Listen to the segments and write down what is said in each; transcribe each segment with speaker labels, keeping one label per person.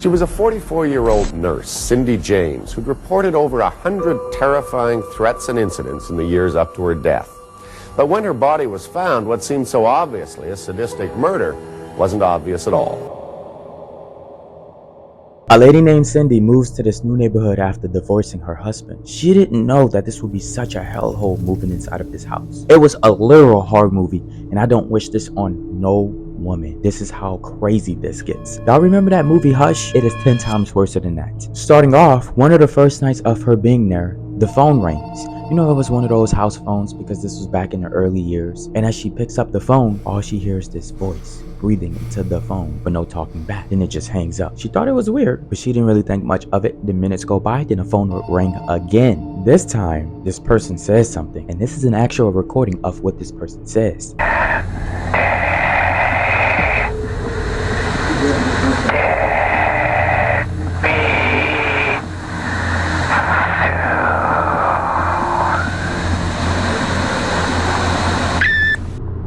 Speaker 1: She was a 44-year-old nurse, Cindy James, who'd reported over 100 terrifying threats and incidents in the years up to her death. But when her body was found, what seemed so obviously a sadistic murder wasn't obvious at all.
Speaker 2: A lady named Cindy moves to this new neighborhood after divorcing her husband. She didn't know that this would be such a hellhole moving inside of this house. It was a literal horror movie, and I don't wish this on no woman. This is how crazy this gets. Y'all remember that movie Hush? It is 10 times worse than that. Starting off, one of the first nights of her being there, the phone rings. You know, it was one of those house phones because this was back in the early years. And as she picks up the phone, all she hears is this voice breathing into the phone, but no talking back. Then it just hangs up. She thought it was weird, but she didn't really think much of it. The minutes go by, then the phone would ring again. This time, this person says something, and this is an actual recording of what this person says.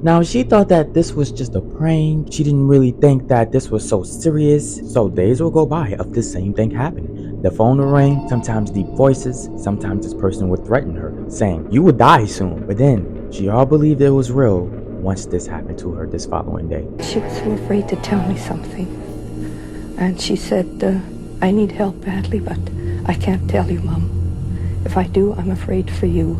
Speaker 2: Now, she thought that this was just a prank. She didn't really think that this was so serious. So days will go by of this same thing happening. The phone will ring, sometimes deep voices, sometimes this person would threaten her, saying, "You will die soon." But then, she all believed it was real once this happened to her this following day.
Speaker 3: She was so afraid to tell me something. And she said, I need help badly, but I can't tell you, Mom. If I do, I'm afraid for you.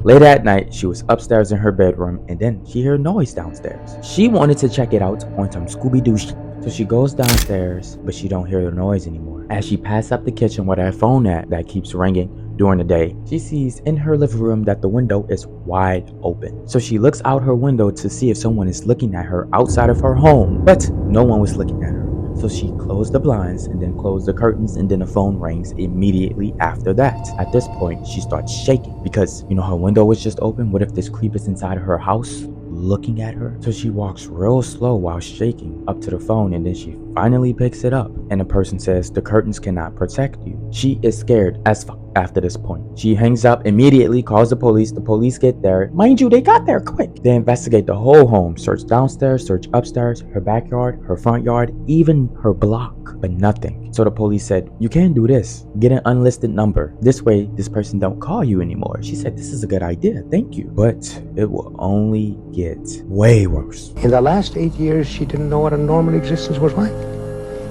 Speaker 2: Late at night, she was upstairs in her bedroom, and then she heard noise downstairs. She wanted to check it out on some Scooby-Doo shit. So she goes downstairs, but she don't hear the noise anymore. As she passes up the kitchen where that phone at that keeps ringing during the day, she sees in her living room that the window is wide open. So she looks out her window to see if someone is looking at her outside of her home, but no one was looking at her. So she closed the blinds and then closed the curtains, and then the phone rings immediately after that. At this point, she starts shaking because, you know, her window was just open. What if this creep is inside of her house looking at her? So she walks real slow while shaking up to the phone, and then she finally picks it up. And the person says, "The curtains cannot protect you." She is scared as fuck after this point. She hangs up immediately, calls the police. The police get there. Mind you, they got there quick. They investigate the whole home, search downstairs, search upstairs, her backyard, her front yard, even her block, but nothing. So the police said, "You can do this. Get an unlisted number. This way, this person don't call you anymore." She said, "This is a good idea. Thank you." But it will only get way worse.
Speaker 4: In the last 8 years, she didn't know what a normal existence was like.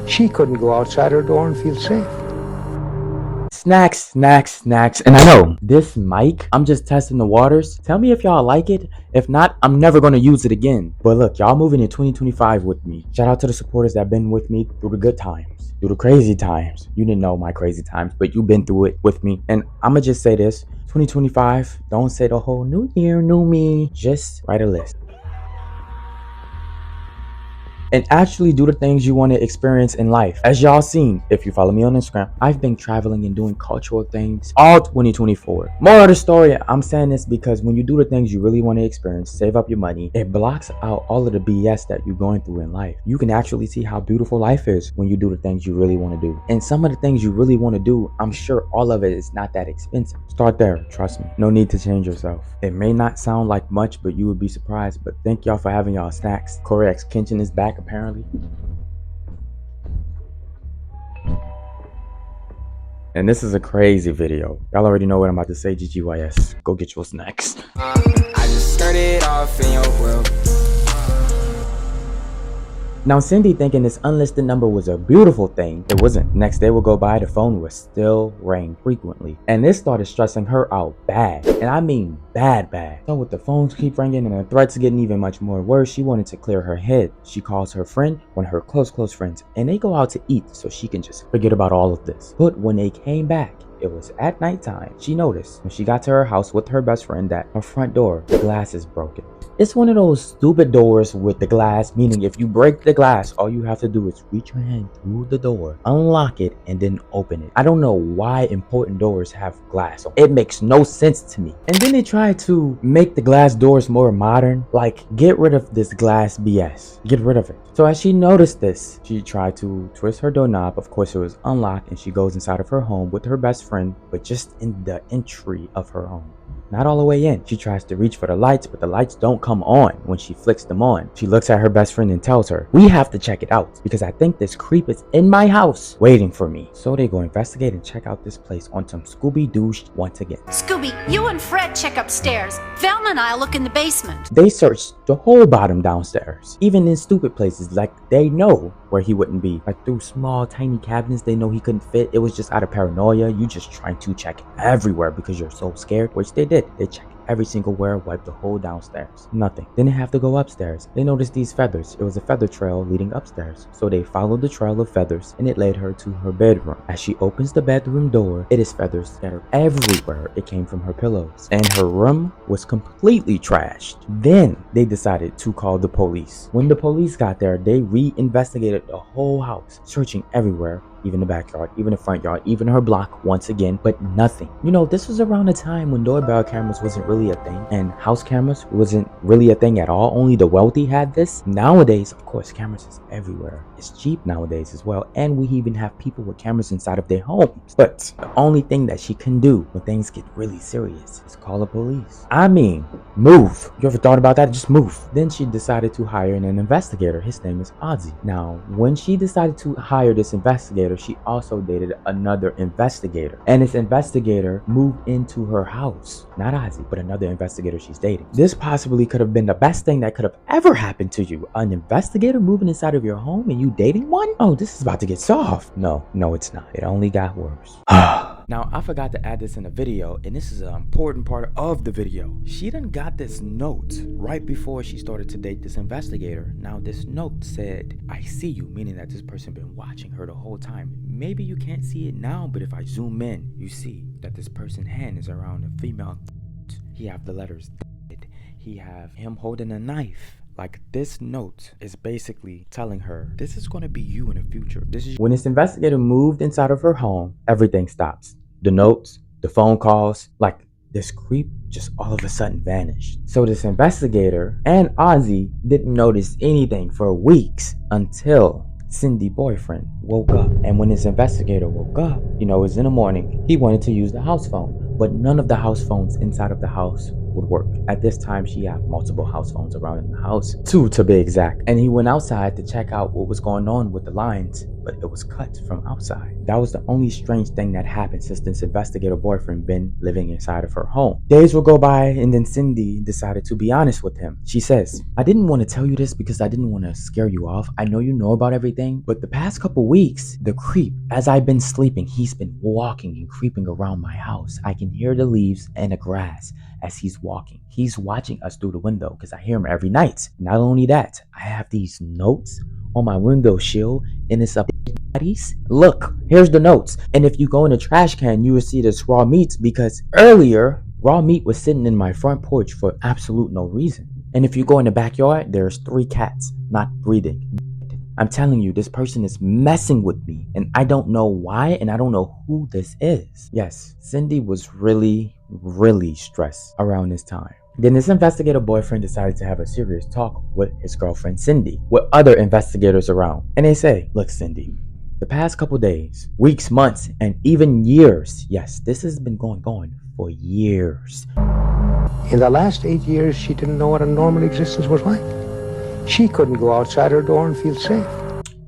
Speaker 4: She couldn't go outside her door and feel safe.
Speaker 2: Snacks. And I know this mic, I'm just testing the waters. Tell me if y'all like it. If not, I'm never going to use it again. But look, y'all moving in 2025 with me. Shout out to the supporters that been with me through the good times, through the crazy times. You didn't know my crazy times, but you've been through it with me. And I'm going to just say this, 2025, don't say the whole new year, new me. Just write a list. And actually do the things you want to experience in life. As y'all seen, if you follow me on Instagram, I've been traveling and doing cultural things all 2024. More of the story, I'm saying this because when you do the things you really want to experience, save up your money, it blocks out all of the BS that you're going through in life. You can actually see how beautiful life is when you do the things you really want to do. And some of the things you really want to do, I'm sure all of it is not that expensive. Start there, trust me. No need to change yourself. It may not sound like much, but you would be surprised. But thank y'all for having y'all snacks. Corey X Kitchen is back apparently. And this is a crazy video. Y'all already know what I'm about to say. GGYS. Go get your snacks.
Speaker 5: I just started off in your world.
Speaker 2: Now Cindy, thinking this unlisted number was a beautiful thing, it wasn't. Next day will go by, the phone would still ring frequently. And this started stressing her out bad. And I mean bad. So with the phones keep ringing and the threats getting even much more worse, she wanted to clear her head. She calls her friend, one of her close friends, and they go out to eat so she can just forget about all of this. But when they came back, it was at nighttime. She noticed when she got to her house with her best friend that her front door, the glass is broken. It's one of those stupid doors with the glass, meaning if you break the glass, all you have to do is reach your hand through the door, unlock it, and then open it. I don't know why important doors have glass on. It makes no sense to me. And then they try to make the glass doors more modern, like get rid of this glass BS. Get rid of it. So as she noticed this, she tried to twist her doorknob. Of course, it was unlocked, and she goes inside of her home with her best friend, but just in the entry of her home. not all the way in. She tries to reach for the lights, but the lights don't come on when she flicks them on. She looks at her best friend and tells her, "We have to check it out because I think this creep is in my house waiting for me." So they go investigate and check out this place on some Scooby-Doo once again.
Speaker 6: Scooby, you and Fred check upstairs. Velma and I'll look in the basement.
Speaker 2: They search the whole bottom downstairs, even in stupid places like they know where he wouldn't be. Like through small tiny cabinets they know he couldn't fit. It was just out of paranoia. You just trying to check everywhere because you're so scared, which they did. They checked every single where, wiped the whole downstairs. Nothing. Then they have to go upstairs. They noticed these feathers. It was a feather trail leading upstairs. So they followed the trail of feathers and it led her to her bedroom. As she opens the bedroom door, it is feathers scattered everywhere. It came from her pillows. And her room was completely trashed. Then they decided to call the police. When the police got there, they re-investigated the whole house, searching everywhere. Even the backyard, even the front yard, even her block once again, but nothing. You know, this was around a time when doorbell cameras wasn't really a thing and house cameras wasn't really a thing at all. Only the wealthy had this. Nowadays, of course, cameras is everywhere. It's cheap nowadays as well. And we even have people with cameras inside of their homes. But the only thing that she can do when things get really serious is call the police. I mean, move. You ever thought about that? Just move. Then she decided to hire an investigator. His name is Ozzy. Now, when she decided to hire this investigator, she also dated another investigator, and this investigator moved into her house. Not Ozzy, but another investigator she's dating. This possibly could have been the best thing that could have ever happened to you. An investigator moving inside of your home and you dating one? Oh, this is about to get soft. No, it's not. It only got worse. Now, I forgot to add this in the video, and this is an important part of the video. She done got this note right before she started to date this investigator. Now, this note said, "I see you," meaning that this person been watching her the whole time. Maybe you can't see it now, but if I zoom in, you see that this person's hand is around a female. He have the letters. He have him holding a knife. Like, this note is basically telling her, this is going to be you in the future. This is when this investigator moved inside of her home, everything stops. The notes, the phone calls, like this creep just all of a sudden vanished. So this investigator and Ozzy didn't notice anything for weeks until Cindy's boyfriend woke up. And when this investigator woke up, you know, it was in the morning, he wanted to use the house phone, but none of the house phones inside of the house would work. At this time, she had multiple house phones around in the house, 2 to be exact. And he went outside to check out what was going on with the lines, but it was cut from outside. That was the only strange thing that happened since this investigator boyfriend been living inside of her home. Days will go by, and then Cindy decided to be honest with him. She says, "I didn't want to tell you this because I didn't want to scare you off. I know you know about everything, but the past couple weeks, the creep, as I've been sleeping, he's been walking and creeping around my house. I can hear the leaves and the grass as he's walking. He's watching us through the window because I hear him every night. Not only that, I have these notes on my window shield, and it's up. Look, here's the notes. And if you go in the trash can, you will see this raw meat because earlier, raw meat was sitting in my front porch for absolute no reason. And if you go in the backyard, there's 3 cats not breathing. I'm telling you, this person is messing with me, and I don't know why, and I don't know who this is." Yes, Cindy was really stressed around this time. Then this investigator boyfriend decided to have a serious talk with his girlfriend Cindy, with other investigators around. And they say, "Look, Cindy, the past couple days, weeks, months, and even years, yes, this has been going on for years.
Speaker 4: In the last 8 years, she didn't know what a normal existence was like. She couldn't go outside her door and feel safe.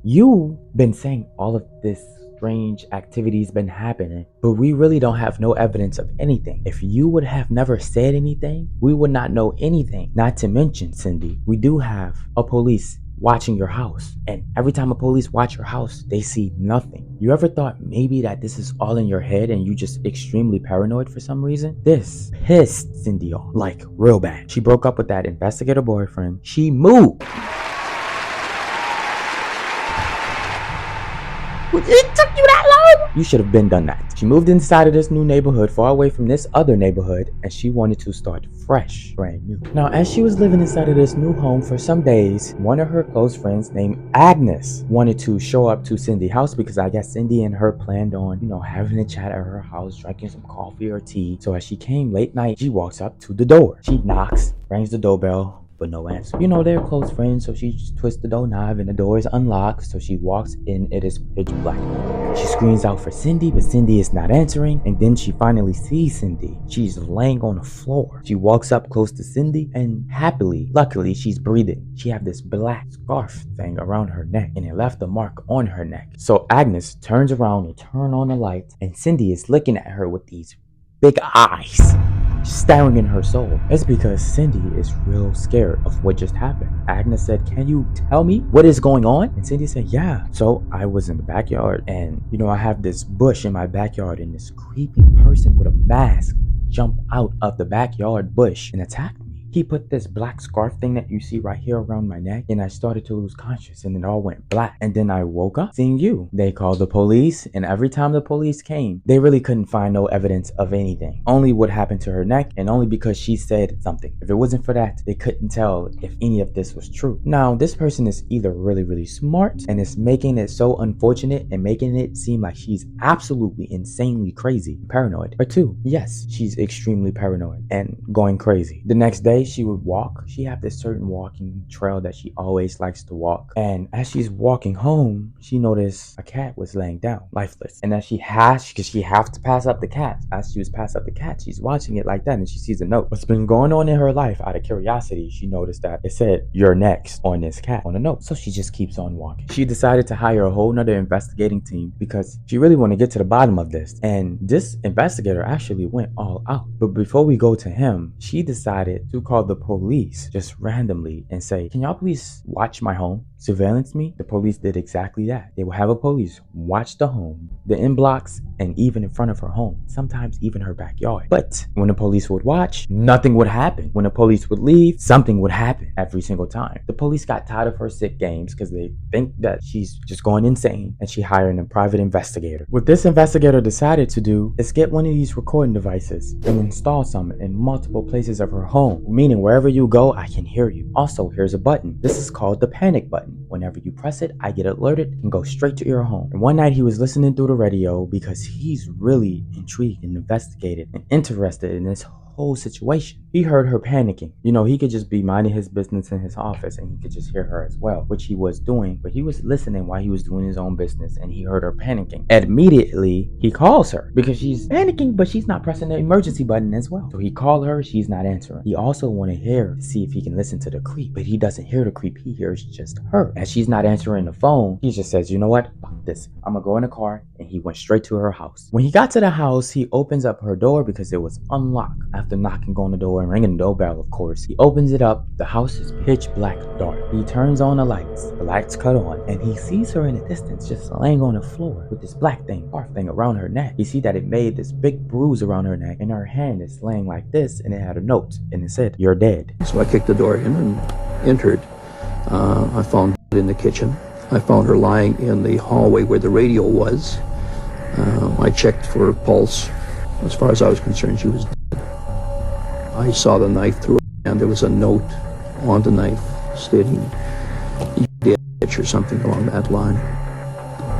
Speaker 2: You've been saying all of this strange activities been happening, but we really don't have no evidence of anything. If you would have never said anything, we would not know anything. Not to mention, Cindy, we do have a police watching your house, and every time a police watch your house, they see nothing. You ever thought maybe that this is all in your head and you just extremely paranoid for some reason?" This pissed Cindy off, like real bad. She broke up with that investigator boyfriend. She moved. It took you that long? You should have been done that. She moved inside of this new neighborhood, far away from this other neighborhood, and she wanted to start fresh, brand new. Now, as she was living inside of this new home for some days, one of her close friends named Agnes wanted to show up to Cindy's house because I guess Cindy and her planned on, having a chat at her house, drinking some coffee or tea. So as she came late night, she walks up to the door. She knocks, rings the doorbell. but no answer. You know, they're close friends, so she just twists the door knob and the door is unlocked. So she walks in, it is pitch black. She screams out for Cindy, but Cindy is not answering. And then she finally sees Cindy. She's laying on the floor. She walks up close to Cindy and luckily, she's breathing. She had this black scarf thing around her neck and it left a mark on her neck. So Agnes turns around and turns on the light and Cindy is looking at her with these big eyes, staring in her soul. It's because Cindy is real scared of what just happened. Agnes said, "Can you tell me what is going on?" And Cindy said, "Yeah. So I was in the backyard and, I have this bush in my backyard and this creepy person with a mask jumped out of the backyard bush and attacked me. He put this black scarf thing that you see right here around my neck and I started to lose conscious and it all went black. And then I woke up seeing you." They called the police and every time the police came, they really couldn't find no evidence of anything. Only what happened to her neck and only because she said something. If it wasn't for that, they couldn't tell if any of this was true. Now, this person is either really, really smart and is making it so unfortunate and making it seem like she's absolutely insanely crazy, paranoid. Or two, yes, she's extremely paranoid and going crazy. The next day, she would walk. She had this certain walking trail that she always likes to walk. And as she's walking home, she noticed a cat was laying down, lifeless. And as because she has to pass up the cat. As she was passing up the cat, she's watching it like that and she sees a note. What's been going on in her life, out of curiosity, she noticed that it said, "You're next" on this cat, on a note. So she just keeps on walking. She decided to hire a whole nother investigating team because she really wanted to get to the bottom of this. And this investigator actually went all out. But before we go to him, she decided to call the police just randomly and say, "Can y'all please watch my home? Surveillance me?" The police did exactly that. They will have a police watch the home, the in blocks, and even in front of her home, sometimes even her backyard. But when the police would watch, nothing would happen. When the police would leave, something would happen every single time. The police got tired of her sick games because they think that she's just going insane, and she hired a private investigator. What this investigator decided to do is get one of these recording devices and install some in multiple places of her home, meaning wherever you go, I can hear you. Also, here's a button. This is called the panic button. Whenever you press it, I get alerted and go straight to your home. And one night he was listening through the radio because he's really intrigued and investigated and interested in this whole situation. He heard her panicking. He could just be minding his business in his office and he could just hear her as well, which he was doing, but he was listening while he was doing his own business and he heard her panicking. Immediately, he calls her because she's panicking, but she's not pressing the emergency button as well. So he called her, she's not answering. He also wanted to hear to see if he can listen to the creep, but he doesn't hear the creep, he hears just her. As she's not answering the phone, he just says, "You know what? Fuck this. I'm gonna go in the car," and he went straight to her house. When he got to the house, he opens up her door because it was unlocked. After knocking on the door and ringing the doorbell, of course, he opens it up. The house is pitch black dark. He turns on the lights cut on, and he sees her in the distance just laying on the floor with this black scarf thing around her neck. You see that it made this big bruise around her neck, and her hand is laying like this, and it had a note, and it said, "You're dead."
Speaker 7: So I kicked the door in and entered. I found her in the kitchen. I found her lying in the hallway where the radio was. I checked for a pulse. As far as I was concerned, she was dead. I saw the knife through her, and there was a note on the knife stating, "You dead," or something along that line.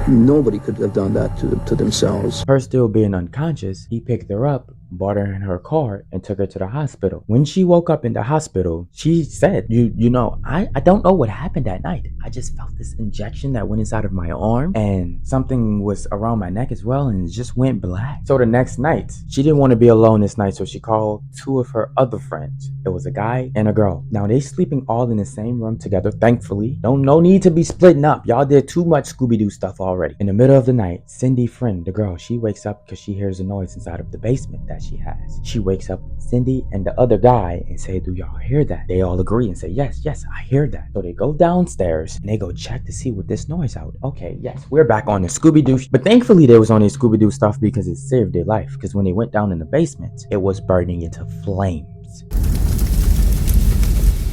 Speaker 7: Nobody could have done that to themselves.
Speaker 2: Her still being unconscious, he picked her up, brought her in her car, and took her to the hospital. When she woke up in the hospital, she said, I don't know what happened that night. I just felt this injection that went inside of my arm, and something was around my neck as well, and it just went black. So the next night, she didn't want to be alone this night, so she called two of her other friends. It was a guy and a girl. Now, they sleeping all in the same room together, thankfully. No need to be splitting up. Y'all did too much Scooby-Doo stuff already. In the middle of the night, Cindy friend, the girl, she wakes up because she hears a noise inside of the basement that she has. She wakes up Cindy and the other guy and say, "Do y'all hear that?" They all agree and say, yes, I hear that. So they go downstairs and they go check to see what this noise out. Okay, yes, we're back on the Scooby-Doo. But thankfully they was on the Scooby-Doo stuff because it saved their life. Because when they went down in the basement, it was burning into flames.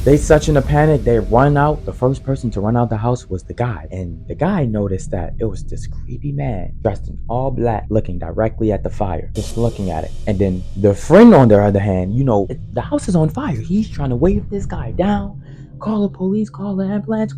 Speaker 2: They such in a panic, they run out. The first person to run out the house was the guy. And the guy noticed that it was this creepy man dressed in all black looking directly at the fire, just looking at it. And then the friend on the other hand, the house is on fire. He's trying to wave this guy down, call the police, call the ambulance,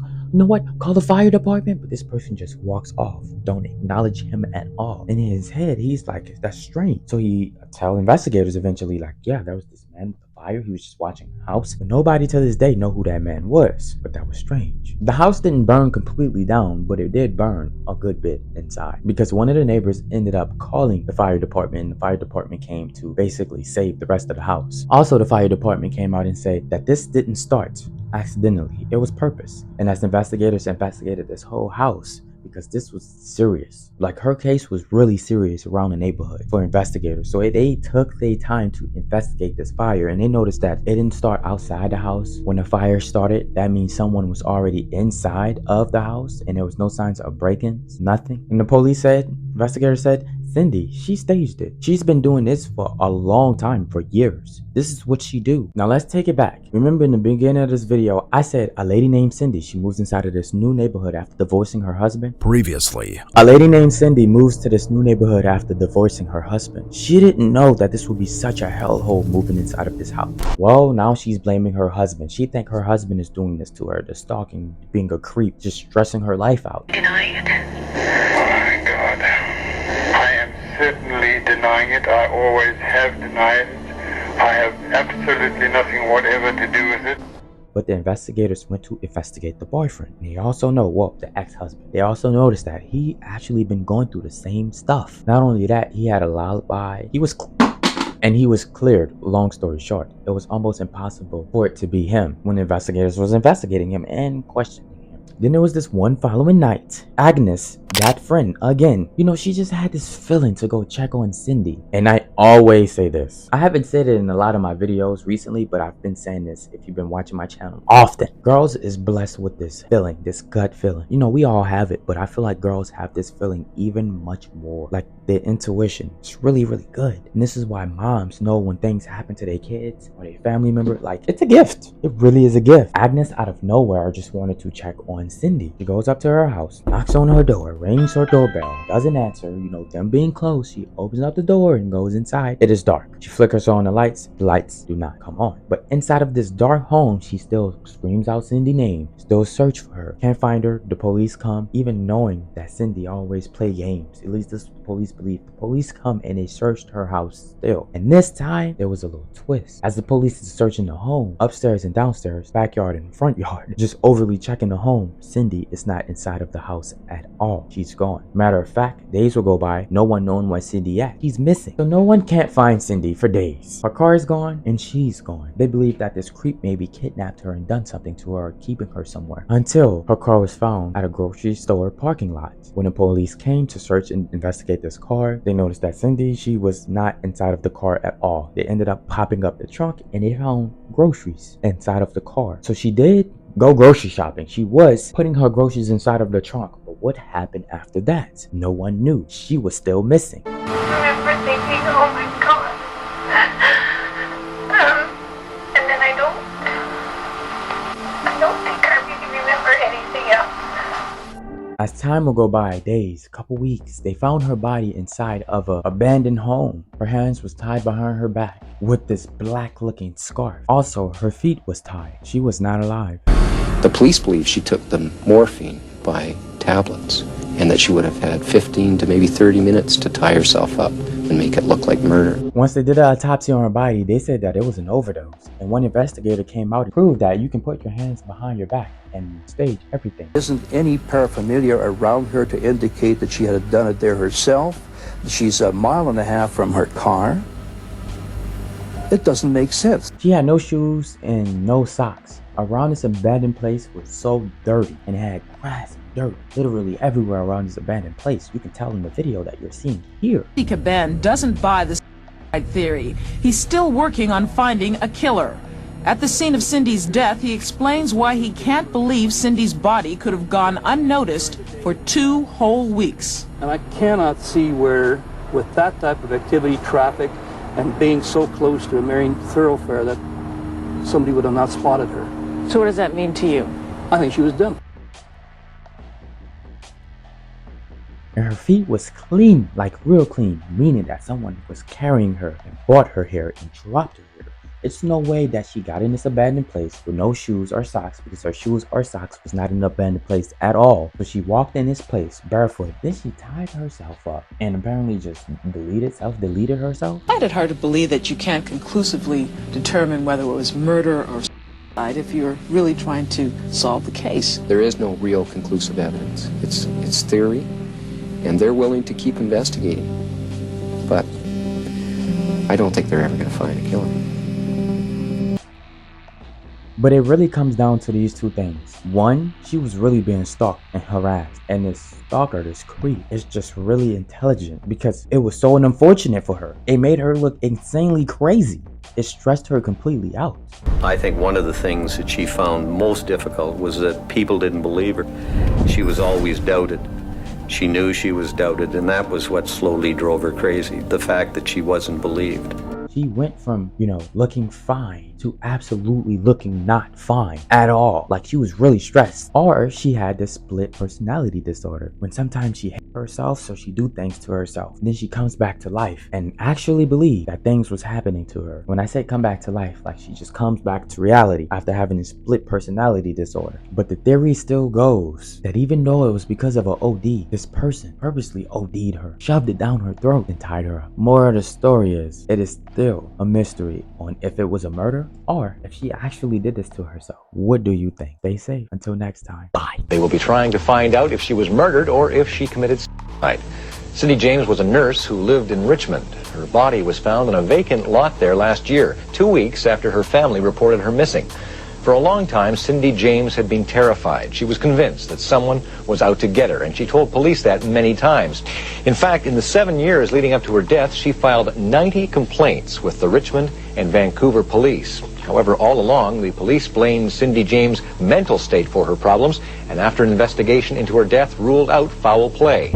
Speaker 2: call the fire department. But this person just walks off, don't acknowledge him at all. In his head, he's like, that's strange. So he tell investigators eventually, like, yeah, there was this man with the fire. He was just watching the house. But nobody to this day know who that man was. But that was strange. The house didn't burn completely down, but it did burn a good bit inside. Because one of the neighbors ended up calling the fire department, and the fire department came to basically save the rest of the house. Also, the fire department came out and said that this didn't start accidentally. It was purpose. And as investigators investigated this whole house, because this was serious. Like, her case was really serious around the neighborhood for investigators. So they took their time to investigate this fire, and they noticed that it didn't start outside the house. When the fire started, that means someone was already inside of the house, and there was no signs of break-ins, nothing. And the police said, investigators said, Cindy, she staged it. She's been doing this for a long time, for years. This is what she do. Now let's take it back. Remember in the beginning of this video, I said a lady named Cindy, she moves inside of this new neighborhood after divorcing her husband.
Speaker 8: Previously,
Speaker 2: A lady named Cindy moves to this new neighborhood after divorcing her husband. She didn't know that this would be such a hellhole moving inside of this house. Well, now she's blaming her husband. She think her husband is doing this to her, the stalking, being a creep, just stressing her life out.
Speaker 9: Denying it. My God. I am certainly denying it. I always have denied it. I have absolutely nothing whatever to do with it.
Speaker 2: But the investigators went to investigate the boyfriend. They also know, well, the ex-husband. They also noticed that he actually been going through the same stuff. Not only that, he had a alibi. He was cleared. Long story short, it was almost impossible for it to be him when the investigators was investigating him and questioning him. Then there was this one following night. Agnes, that friend, again, you know, she just had this feeling to go check on Cindy. And I always say this. I haven't said it in a lot of my videos recently, but I've been saying this if you've been watching my channel often. Girls is blessed with this feeling, this gut feeling. You know, we all have it, but I feel like girls have this feeling even much more. Like, their intuition is really, really good. And this is why moms know when things happen to their kids or their family member. Like, it's a gift. It really is a gift. Agnes, out of nowhere, just wanted to check on Cindy. She goes up to her house, knocks on her door, rings her doorbell, doesn't answer. You know, them being close, she opens up the door and goes inside. It is dark. She flickers on the lights do not come on. But inside of this dark home, she still screams out Cindy's name, still search for her, can't find her. The police come, even knowing that Cindy always play games. At least this police believe. The police come and they searched her house still. And this time there was a little twist. As the police is searching the home, upstairs and downstairs, backyard and front yard, just overly checking the home, Cindy is not inside of the house at all. She's gone. Matter of fact, days will go by, no one knowing where Cindy at. She's missing. So no one can't find Cindy for days. Her car is gone and she's gone. They believe that this creep maybe kidnapped her and done something to her, keeping her somewhere, until her car was found at a grocery store parking lot. When the police came to search and investigate this car, they noticed that Cindy, she was not inside of the car at all. They ended up popping up the trunk and they found groceries inside of the car. So she did go grocery shopping. She was putting her groceries inside of the trunk. But what happened after that? No one knew. She was still missing.
Speaker 9: I remember thinking, oh my God. And then I don't think I really remember anything else.
Speaker 2: As time will go by, days, couple weeks, they found her body inside of an abandoned home. Her hands was tied behind her back with this black looking scarf. Also, her feet was tied. She was not alive.
Speaker 10: The police believe she took the morphine by tablets and that she would have had 15 to maybe 30 minutes to tie herself up and make it look like murder.
Speaker 2: Once they did an autopsy on her body, they said that it was an overdose. And one investigator came out and proved that you can put your hands behind your back and stage everything.
Speaker 7: Isn't any paraphernalia around her to indicate that she had done it there herself? She's a mile and a half from her car. It doesn't make sense.
Speaker 2: She had no shoes and no socks. Around this abandoned place was so dirty and it had grass and dirt literally everywhere around this abandoned place. You can tell in the video that you're seeing here.
Speaker 11: Ben doesn't buy the theory. He's still working on finding a killer. At the scene of Cindy's death, he explains why he can't believe Cindy's body could have gone unnoticed for 2 whole weeks.
Speaker 7: And I cannot see where, with that type of activity, traffic, and being so close to a main thoroughfare, that somebody would have not spotted her.
Speaker 11: So what does that mean to you?
Speaker 7: I think she was done.
Speaker 2: And her feet was clean, like real clean, meaning that someone was carrying her and brought her here and dropped her here. It's no way that she got in this abandoned place with no shoes or socks, because her shoes or socks was not in an abandoned place at all. So she walked in this place barefoot. Then she tied herself up and apparently just self-deleted herself.
Speaker 11: I find it hard to believe that you can't conclusively determine whether it was murder or suicide if you're really trying to solve the case.
Speaker 10: There is no real conclusive evidence. It's theory, and they're willing to keep investigating. But I don't think they're ever going to find a killer.
Speaker 2: But it really comes down to these two things. One, she was really being stalked and harassed, and this stalker, this creep, is just really intelligent because it was so unfortunate for her. It made her look insanely crazy. It stressed her completely out.
Speaker 8: I think one of the things that she found most difficult was that people didn't believe her. She was always doubted. She knew she was doubted, and that was what slowly drove her crazy, the fact that she wasn't believed.
Speaker 2: She went from, looking fine to absolutely looking not fine at all. Like she was really stressed. Or she had this split personality disorder, when sometimes she hates herself, so she do things to herself. And then she comes back to life and actually believe that things was happening to her. When I say come back to life, like she just comes back to reality after having a split personality disorder. But the theory still goes that even though it was because of an OD, this person purposely OD'd her, shoved it down her throat, and tied her up. More of the story is, it is still a mystery on if it was a murder or if she actually did this to herself. What do you think? Stay safe. Until next time. Bye.
Speaker 12: They will be trying to find out if she was murdered or if she committed suicide. Cindy James was a nurse who lived in Richmond. Her body was found in a vacant lot there last year, 2 weeks after her family reported her missing. For a long time, Cindy James had been terrified. She was convinced that someone was out to get her, and she told police that many times. In fact, in the 7 years leading up to her death, she filed 90 complaints with the Richmond and Vancouver police. However, all along, the police blamed Cindy James' mental state for her problems, and after an investigation into her death, ruled out foul play.